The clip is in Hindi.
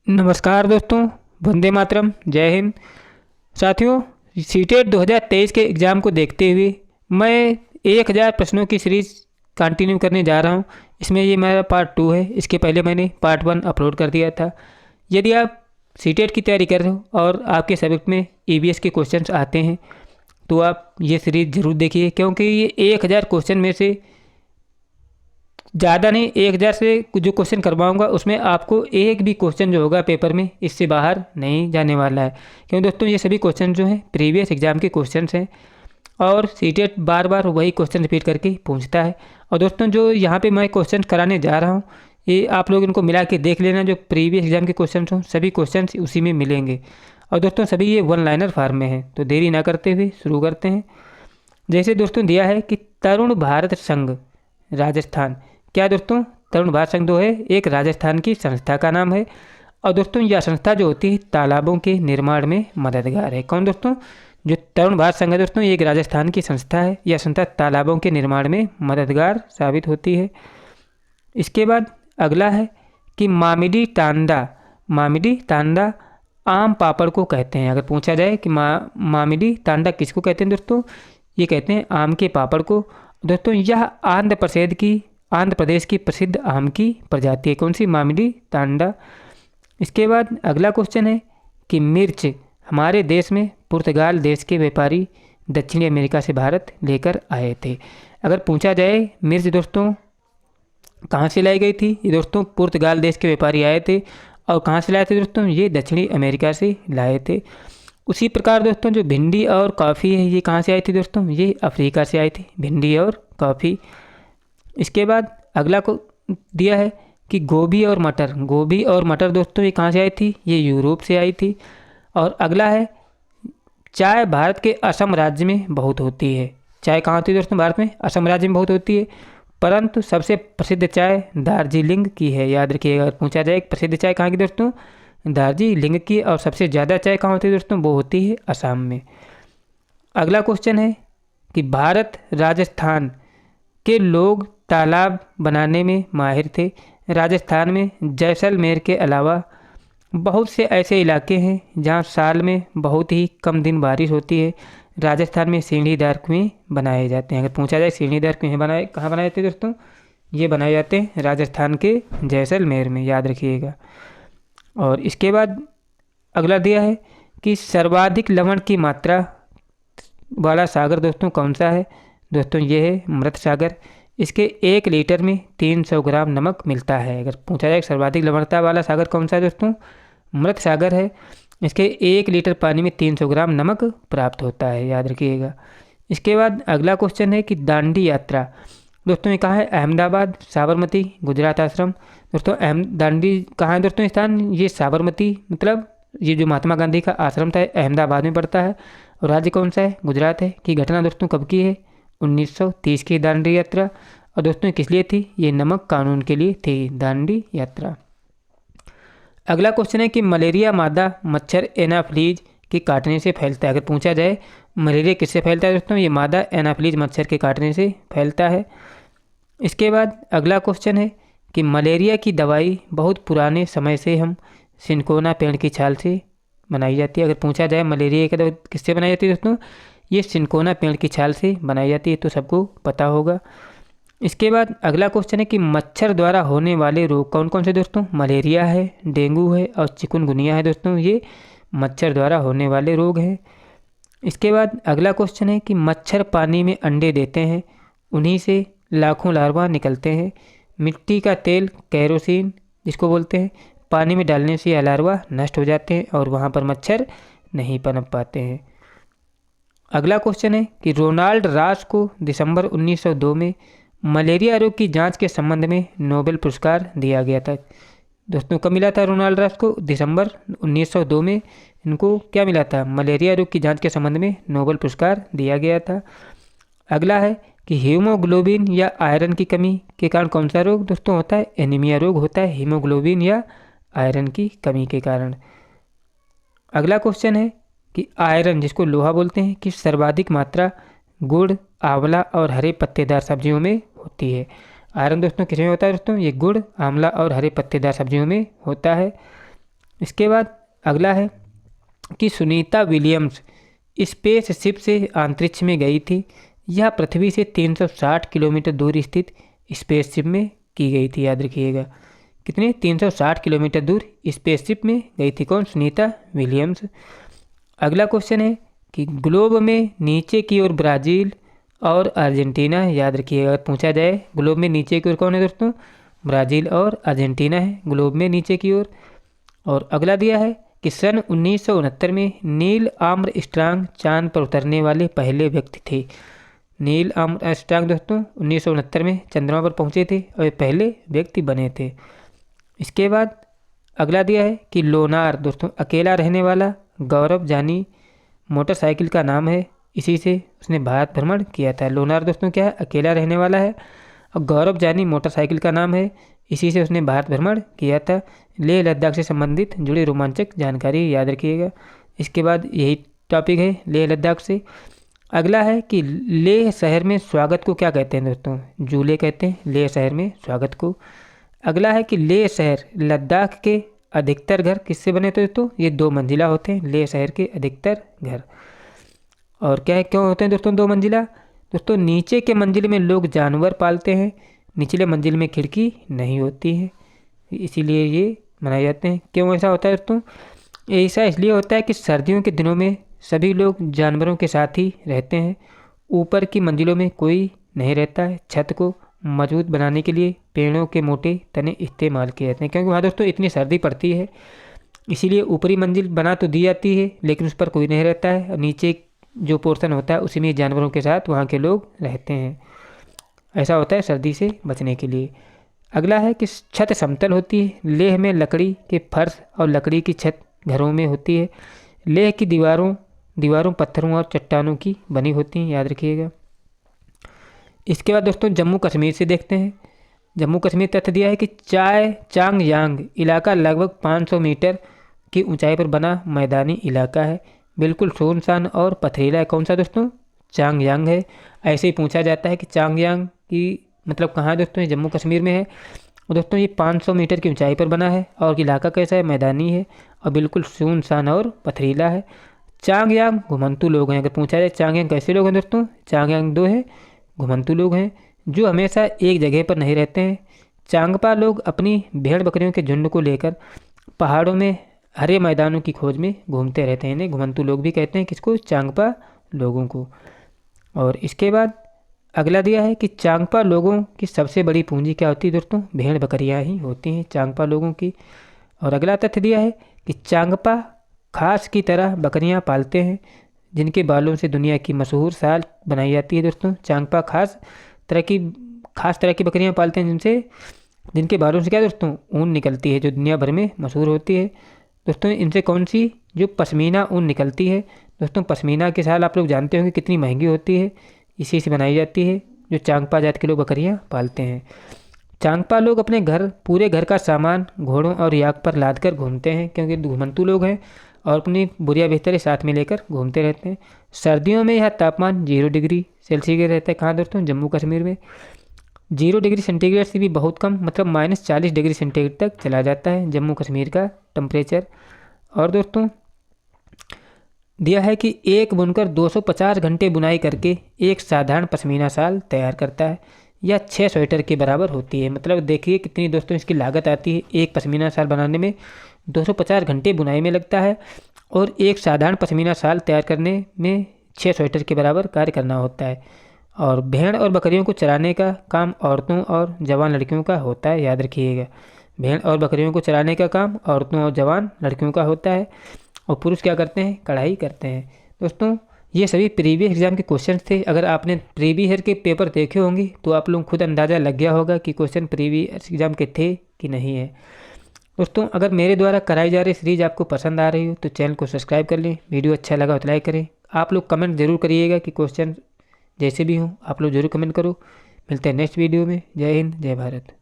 नमस्कार दोस्तों, वंदे मातरम, जय हिंद। साथियों, सीटेट 2023 के एग्ज़ाम को देखते हुए मैं 1000 प्रश्नों की सीरीज़ कंटिन्यू करने जा रहा हूं। इसमें ये मेरा पार्ट 2 है। इसके पहले मैंने पार्ट 1 अपलोड कर दिया था। यदि आप सीटेट की तैयारी कर रहे हो और आपके सब्जेक्ट में ईवीएस के क्वेश्चंस आते हैं तो आप ये सीरीज़ ज़रूर देखिए, क्योंकि ये 1000 क्वेश्चन में से ज़्यादा नहीं, 1000 से जो क्वेश्चन करवाऊंगा उसमें आपको एक भी क्वेश्चन जो होगा पेपर में इससे बाहर नहीं जाने वाला है। क्योंकि दोस्तों ये सभी क्वेश्चन जो हैं प्रीवियस एग्जाम के क्वेश्चंस हैं और सीटेट बार बार वही क्वेश्चन रिपीट करके पूछता है। और दोस्तों जो यहाँ पे मैं क्वेश्चन कराने जा रहा हूँ, ये आप लोग इनको मिला के देख लेना। जो प्रीवियस एग्जाम के क्वेश्चन हों सभी क्वेश्चन उसी में मिलेंगे। और दोस्तों सभी ये वन लाइनर फार्म में है। तो देरी ना करते हुए शुरू करते हैं। जैसे दोस्तों दिया है कि तरुण भारत संघ राजस्थान, क्या दोस्तों तरुण भारत संघ जो है एक राजस्थान की संस्था का नाम है। और दोस्तों यह संस्था जो होती है तालाबों के निर्माण में मददगार है। कौन दोस्तों? जो तरुण भारत संघ है दोस्तों, ये एक राजस्थान की संस्था है। यह संस्था तालाबों के निर्माण में मददगार साबित होती है। इसके बाद अगला है कि मामिडी तांडा आम पापड़ को कहते हैं। अगर पूछा जाए कि मामिडी तांडा किसको कहते हैं दोस्तों, ये कहते हैं आम के पापड़ को। दोस्तों यह आंध्र प्रदेश की प्रसिद्ध आम की प्रजाति है। कौन सी? मामिडी तांडा। इसके बाद अगला क्वेश्चन है कि मिर्च हमारे देश में पुर्तगाल देश के व्यापारी दक्षिणी अमेरिका से भारत लेकर आए थे। अगर पूछा जाए मिर्च दोस्तों कहाँ से लाई गई थी, ये दोस्तों पुर्तगाल देश के व्यापारी आए थे। और कहाँ से लाए थे दोस्तों? ये दक्षिणी अमेरिका से लाए थे। उसी प्रकार दोस्तों जो भिंडी और कॉफ़ी है, ये कहाँ से आई थी दोस्तों? ये अफ्रीका से आई थी, भिंडी और कॉफ़ी। इसके बाद अगला को दिया है कि गोभी और मटर दोस्तों ये कहाँ से आई थी? ये यूरोप से आई थी। और अगला है चाय भारत के असम राज्य में बहुत होती है। चाय कहाँ होती है दोस्तों? भारत में असम राज्य में बहुत होती है। परंतु सबसे प्रसिद्ध चाय दार्जिलिंग की है, याद रखिएगा। अगर पूछा जाए प्रसिद्ध चाय कहाँ की दोस्तों? दार्जिलिंग की। और सबसे ज़्यादा चाय कहाँ होती है दोस्तों? वो होती है असम में। अगला क्वेश्चन है कि भारत राजस्थान के लोग तालाब बनाने में माहिर थे। राजस्थान में जैसलमेर के अलावा बहुत से ऐसे इलाके हैं जहां साल में बहुत ही कम दिन बारिश होती है। राजस्थान में सीढ़ीदार कुएं बनाए जाते हैं। अगर पूछा जाए सीढ़ीदार कुएं कहाँ बनाए जाते हैं दोस्तों? ये बनाए जाते हैं राजस्थान के जैसलमेर में, याद रखिएगा। और इसके बाद अगला दिया है कि सर्वाधिक लवण की मात्रा वाला सागर दोस्तों कौन सा है? दोस्तों ये है मृत सागर। इसके 1 लीटर में 300 ग्राम नमक मिलता है। अगर पूछा जाए सर्वाधिक लवणता वाला सागर कौन सा है दोस्तों? मृत सागर है। इसके 1 लीटर पानी में 300 ग्राम नमक प्राप्त होता है, याद रखिएगा। इसके बाद अगला क्वेश्चन है कि दांडी यात्रा दोस्तों ये कहाँ है? अहमदाबाद, साबरमती, गुजरात आश्रम। दोस्तों दांडी कहाँ है दोस्तों स्थान? ये साबरमती, मतलब ये जो महात्मा गांधी का आश्रम था अहमदाबाद में पड़ता है। और राज्य कौन सा है? गुजरात है। कि घटना दोस्तों कब की है? 1930 की दांडी यात्रा। और दोस्तों किस लिए थी? ये नमक कानून के लिए थी दांडी यात्रा। अगला क्वेश्चन है कि मलेरिया मादा मच्छर एनाफ्लीज के काटने से फैलता है। अगर पूछा जाए मलेरिया किससे फैलता है दोस्तों? ये मादा एनाफ्लीज मच्छर के काटने से फैलता है। इसके बाद अगला क्वेश्चन है कि मलेरिया की दवाई बहुत पुराने समय से हम सिनकोना पेड़ की छाल से बनाई जाती है। अगर पूछा जाए मलेरिया की दवाई किससे बनाई जाती है दोस्तों? ये सिनकोना पेड़ की छाल से बनाई जाती है, तो सबको पता होगा। इसके बाद अगला क्वेश्चन है कि मच्छर द्वारा होने वाले रोग कौन कौन से दोस्तों? मलेरिया है, डेंगू है और चिकुनगुनिया है। दोस्तों ये मच्छर द्वारा होने वाले रोग हैं। इसके बाद अगला क्वेश्चन है कि मच्छर पानी में अंडे देते हैं, उन्हीं से लाखों लार्वा निकलते हैं। मिट्टी का तेल कैरोसिन जिसको बोलते हैं, पानी में डालने से यह लार्वा नष्ट हो जाते हैं और वहाँ पर मच्छर नहीं पनप पाते हैं। अगला क्वेश्चन है कि रोनाल्ड रास को दिसंबर 1902 में मलेरिया रोग की जांच के संबंध में नोबेल पुरस्कार दिया गया था। दोस्तों कब मिला था रोनाल्ड रास को? दिसंबर 1902 में इनको क्या मिला था? मलेरिया रोग की जांच के संबंध में नोबेल पुरस्कार दिया गया था। अगला है कि हीमोग्लोबिन या आयरन की कमी के कारण कौन सा रोग दोस्तों होता है? एनीमिया रोग होता है, हीमोग्लोबिन या आयरन की कमी के कारण। अगला क्वेश्चन है कि आयरन जिसको लोहा बोलते हैं की सर्वाधिक मात्रा गुड़, आंवला और हरे पत्तेदार सब्जियों में होती है। आयरन दोस्तों किस में होता है दोस्तों? ये गुड़, आंवला और हरे पत्तेदार सब्जियों में होता है। इसके बाद अगला है कि सुनीता विलियम्स स्पेसशिप से अंतरिक्ष में गई थी। यह पृथ्वी से 360 किलोमीटर दूर स्थित स्पेसशिप में की गई थी, याद रखिएगा। कितने? 360 किलोमीटर दूर स्पेसशिप में गई थी। कौन? सुनीता विलियम्स। अगला क्वेश्चन है कि ग्लोब में नीचे की ओर ब्राज़ील और अर्जेंटीना, याद रखिएगा। अगर पूछा जाए ग्लोब में नीचे की ओर कौन है दोस्तों? ब्राज़ील और अर्जेंटीना है ग्लोब में नीचे की ओर। और अगला दिया है कि सन 1969 में नील आर्मस्ट्रांग चांद पर उतरने वाले पहले व्यक्ति थे। नील आर्मस्ट्रांग दोस्तों 1969 में चंद्रमा पर पहुंचे थे और वे पहले व्यक्ति बने थे। इसके बाद अगला दिया है कि लोनार दोस्तों अकेला रहने वाला गौरव जानी मोटरसाइकिल का नाम है, इसी से उसने भारत भ्रमण किया था। लोनार दोस्तों क्या है? अकेला रहने वाला है और गौरव जानी मोटरसाइकिल का नाम है, इसी से उसने भारत भ्रमण किया था। लेह लद्दाख से संबंधित जुड़ी रोमांचक जानकारी याद रखिएगा। इसके बाद यही टॉपिक है लेह लद्दाख से। अगला है कि लेह शहर में स्वागत को क्या कहते हैं दोस्तों? जूले कहते हैं लेह शहर में स्वागत को। अगला है कि लेह शहर लद्दाख के अधिकतर घर किससे बने थे दोस्तों? ये 2 मंजिला होते हैं लेह शहर के अधिकतर घर। और क्या है, क्यों होते हैं दोस्तों 2 मंजिला? दोस्तों नीचे के मंजिल में लोग जानवर पालते हैं, निचले मंजिल में खिड़की नहीं होती है, इसीलिए ये बनाए जाते हैं। क्यों ऐसा होता है दोस्तों? ऐसा इसलिए होता है कि सर्दियों के दिनों में सभी लोग जानवरों के साथ ही रहते हैं। ऊपर की मंजिलों में कोई नहीं रहता है। छत को मजबूत बनाने के लिए पेड़ों के मोटे तने इस्तेमाल किए जाते हैं, क्योंकि वहाँ दोस्तों इतनी सर्दी पड़ती है, इसीलिए ऊपरी मंजिल बना तो दी जाती है लेकिन उस पर कोई नहीं रहता है। और नीचे जो पोर्शन होता है उसी में जानवरों के साथ वहाँ के लोग रहते हैं। ऐसा होता है सर्दी से बचने के लिए। अगला है कि छत समतल होती है। लेह में लकड़ी के फर्श और लकड़ी की छत घरों में होती है। लेह की दीवारों पत्थरों और चट्टानों की बनी होती हैं, याद रखिएगा। इसके बाद दोस्तों जम्मू कश्मीर से देखते हैं। जम्मू कश्मीर तथ्य दिया है कि चांगयांग इलाका लगभग 500 मीटर की ऊंचाई पर बना मैदानी इलाका है, बिल्कुल सुनसान और पथरीला है। कौन सा दोस्तों? चांगयांग है। ऐसे ही पूछा जाता है कि चांगयांग की मतलब कहाँ है दोस्तों? ये जम्मू कश्मीर में है। और दोस्तों ये 500 मीटर की ऊंचाई पर बना है और इलाका कैसा है? मैदानी है और बिल्कुल सुनसान और पथरीला है। चांगयांग घुमंतू लोग हैं। अगर पूछा जाए चांगयांग कैसे लोग हैं दोस्तों? चांगयांग 2 है, घुमंतू लोग हैं जो हमेशा एक जगह पर नहीं रहते हैं। चांगपा लोग अपनी भेड़ बकरियों के झुंड को लेकर पहाड़ों में हरे मैदानों की खोज में घूमते रहते हैं। इन्हें घुमंतू लोग भी कहते हैं। किसको? चांगपा लोगों को। और इसके बाद अगला दिया है कि चांगपा लोगों की सबसे बड़ी पूंजी क्या होती है दोस्तों? भेड़ बकरियां ही होती हैं चांगपा लोगों की। और अगला तथ्य दिया है कि चांगपा खास की तरह बकरियां पालते हैं, जिनके बालों से दुनिया की मशहूर शाल बनाई जाती है दोस्तों। चांगपा खास तरह की बकरियां पालते हैं जिनके बालों से क्या दोस्तों? ऊन निकलती है, जो दुनिया भर में मशहूर होती है दोस्तों। इनसे कौन सी? जो पश्मीना ऊन निकलती है दोस्तों। पश्मीना की शाल आप लोग जानते होंगे कितनी महंगी होती है, इसी से बनाई जाती है, जो चांगपा जात के लोग बकरियां पालते हैं। चांगपा लोग अपने पूरे घर का सामान घोड़ों और याक पर लाद कर घूमते हैं, क्योंकि घुमंतू लोग हैं और अपनी बुरिया बिस्तरे साथ में लेकर घूमते रहते हैं। सर्दियों में यह तापमान 0 डिग्री सेल्सियस रहता है। कहाँ दोस्तों? जम्मू कश्मीर में। 0 डिग्री सेंटीग्रेड से भी बहुत कम, मतलब -40 डिग्री सेंटीग्रेड तक चला जाता है जम्मू कश्मीर का टेम्परेचर। और दोस्तों दिया है कि एक बुनकर 250 घंटे बुनाई करके एक साधारण पश्मीना शाल तैयार करता है। यह 6 स्वेटर के बराबर होती है। मतलब देखिए कितनी दोस्तों इसकी लागत आती है। एक पश्मीना शाल बनाने में 250 घंटे बुनाई में लगता है और एक साधारण पश्मीना शाल तैयार करने में 6 स्वेटर के बराबर कार्य करना होता है। और भेड़ और बकरियों को चराने का काम औरतों और जवान लड़कियों का होता है, याद रखिएगा। भेड़ और बकरियों को चराने का काम औरतों और जवान लड़कियों का होता है और पुरुष क्या करते हैं? कढ़ाई करते हैं। दोस्तों ये सभी प्रीवियस एग्जाम के क्वेश्चन थे। अगर आपने प्रीवियस ईयर के पेपर देखे होंगे तो आप लोग खुद अंदाज़ा लग गया होगा कि क्वेश्चन प्रीवियस एग्जाम के थे कि नहीं है। दोस्तों अगर मेरे द्वारा कराई जा रही सीरीज आपको पसंद आ रही हो तो चैनल को सब्सक्राइब कर लें, वीडियो अच्छा लगा तो लाइक करें। आप लोग कमेंट ज़रूर करिएगा कि क्वेश्चन जैसे भी हों आप लोग ज़रूर कमेंट करो। मिलते हैं नेक्स्ट वीडियो में। जय हिंद, जय भारत।